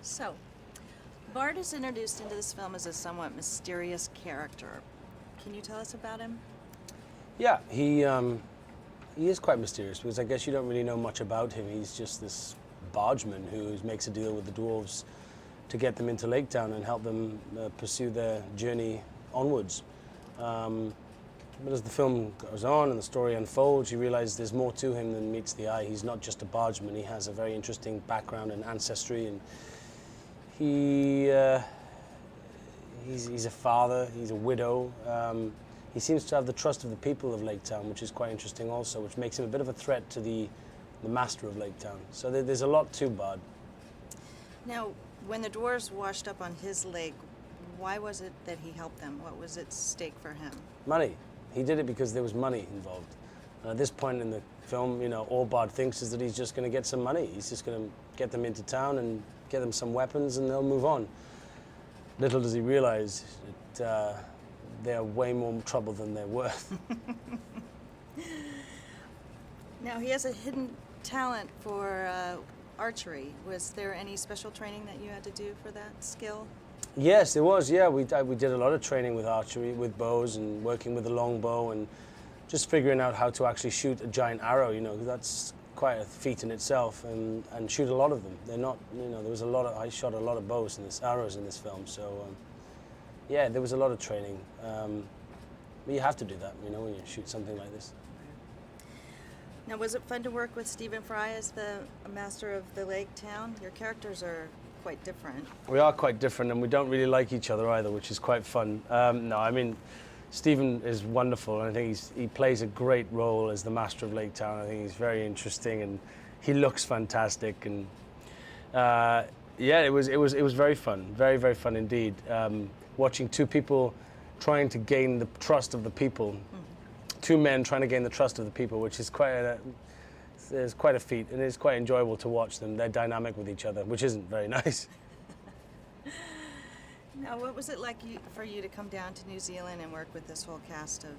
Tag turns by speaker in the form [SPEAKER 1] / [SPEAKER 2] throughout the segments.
[SPEAKER 1] So, Bard is introduced into this film as a somewhat mysterious character. Can you tell us about him?
[SPEAKER 2] Yeah, he is quite mysterious because I guess you don't really know much about him. He's just this bargeman who makes a deal with the dwarves to get them into Lake Town and help them pursue their journey onwards. But as the film goes on and the story unfolds, you realize there's more to him than meets the eye. He's not just a bargeman. He has a very interesting background and ancestry, and he's a father, he's a widow. He seems to have the trust of the people of Lake Town, which is quite interesting also, which makes him a bit of a threat to the master of Lake Town. So there's a lot to Bard.
[SPEAKER 1] Now, when the dwarves washed up on his lake, why was it that he helped them? What was at stake for him?
[SPEAKER 2] Money. He did it because there was money involved. And at this point in the film, all Bard thinks is that he's just going to get some money. He's just going to get them into town and get them some weapons and they'll move on. Little does he realize that they're way more trouble than they're worth.
[SPEAKER 1] Now, he has a hidden talent for archery. Was there any special training that you had to do for that skill?
[SPEAKER 2] Yes, there was. Yeah, we did a lot of training with archery, with bows, and working with the long bow, and just figuring out how to actually shoot a giant arrow. 'Cause that's quite a feat in itself, and shoot a lot of them. They're not. There was a lot of. I shot a lot of arrows in this film. So, yeah, there was a lot of training. But you have to do that, when you shoot something like this.
[SPEAKER 1] Now, was it fun to work with Stephen Fry as the master of the lake town? Your characters are quite different.
[SPEAKER 2] We are quite different, and we don't really like each other either, which is quite fun. No, I mean, Stephen is wonderful, and I think he plays a great role as the master of Lake Town. I think he's very interesting, and he looks fantastic. And yeah, it was very fun, very, very fun indeed. Watching two people trying to gain the trust of the people, two men trying to gain the trust of the people, which is quite a feat, and it's quite enjoyable to watch them. They're dynamic with each other, which isn't very nice.
[SPEAKER 1] Now, what was it like for you to come down to New Zealand and work with this whole cast of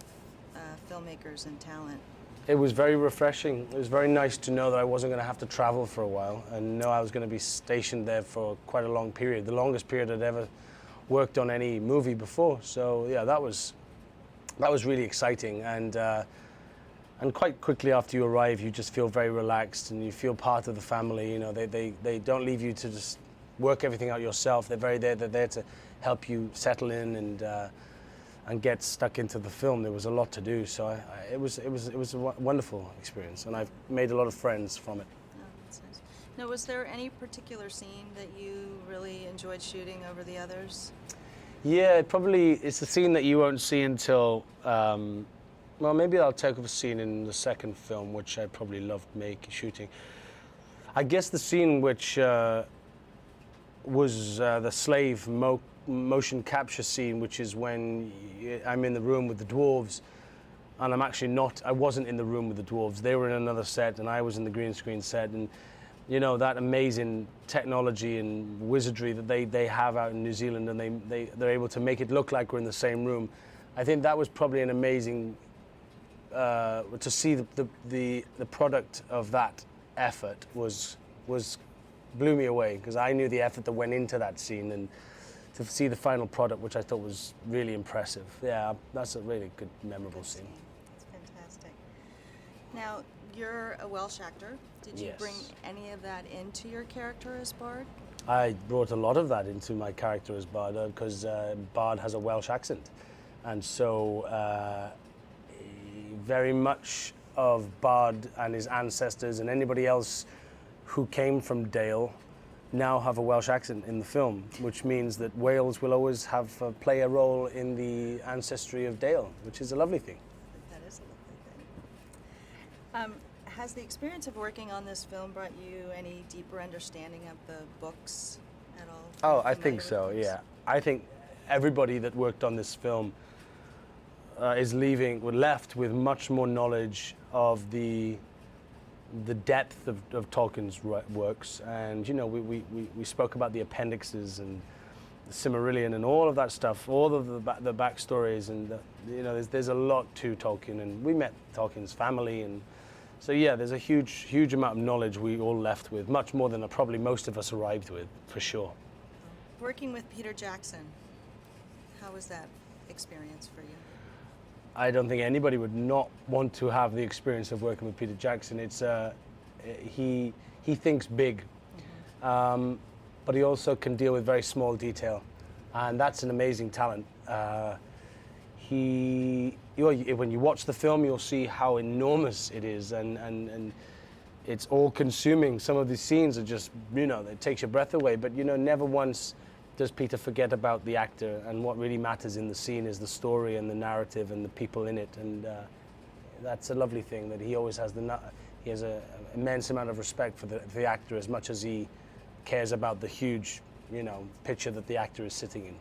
[SPEAKER 1] filmmakers and talent?
[SPEAKER 2] It was very refreshing. It was very nice to know that I wasn't going to have to travel for a while and know I was going to be stationed there for quite a long period, the longest period I'd ever worked on any movie before. So yeah, that was really exciting, and quite quickly after you arrive, you just feel very relaxed and you feel part of the family. They don't leave you to just work everything out yourself. They're there to help you settle in and get stuck into the film. There was a lot to do, so it was a wonderful experience, and I've made a lot of friends from it.
[SPEAKER 1] Oh, that's nice. Now, was there any particular scene that you really enjoyed shooting over the others?
[SPEAKER 2] Yeah, it's a scene that you won't see until, well, maybe I'll take up a scene in the second film, which I probably loved shooting. I guess the scene which was the slave motion capture scene, which is when I'm in the room with the dwarves, and I wasn't in the room with the dwarves. They were in another set, and I was in the green screen set, and that amazing technology and wizardry that they have out in New Zealand, and they're able to make it look like we're in the same room. I think that was probably an amazing, to see the product of that effort blew me away, because I knew the effort that went into that scene, and to see the final product, which I thought was really impressive. Yeah, that's a really good, memorable scene.
[SPEAKER 1] That's fantastic. Now, you're a Welsh actor. Did you bring any of that into your character as Bard?
[SPEAKER 2] I brought a lot of that into my character as Bard, because Bard has a Welsh accent. And so very much of Bard and his ancestors and anybody else who came from Dale now have a Welsh accent in the film, which means that Wales will always play a role in the ancestry of Dale, which is a lovely thing.
[SPEAKER 1] That is a lovely thing. Has the experience of working on this film brought you any deeper understanding of the books at all?
[SPEAKER 2] Oh, I think so, yeah. I think everybody that worked on this film left with much more knowledge of the depth of Tolkien's works. And we spoke about the appendixes and the Silmarillion and all of that stuff, all of the backstories, and there's a lot to Tolkien. And we met Tolkien's family, and So yeah, there's a huge amount of knowledge we all left with, much more than probably most of us arrived with, for sure.
[SPEAKER 1] Working with Peter Jackson, how was that experience for you?
[SPEAKER 2] I don't think anybody would not want to have the experience of working with Peter Jackson. It's he thinks big, but he also can deal with very small detail, and that's an amazing talent. When you watch the film, you'll see how enormous it is, and it's all-consuming. Some of these scenes are just, it takes your breath away. But never once does Peter forget about the actor, and what really matters in the scene is the story and the narrative and the people in it. And that's a lovely thing, that he always has he has an immense amount of respect for the actor, as much as he cares about the huge, picture that the actor is sitting in.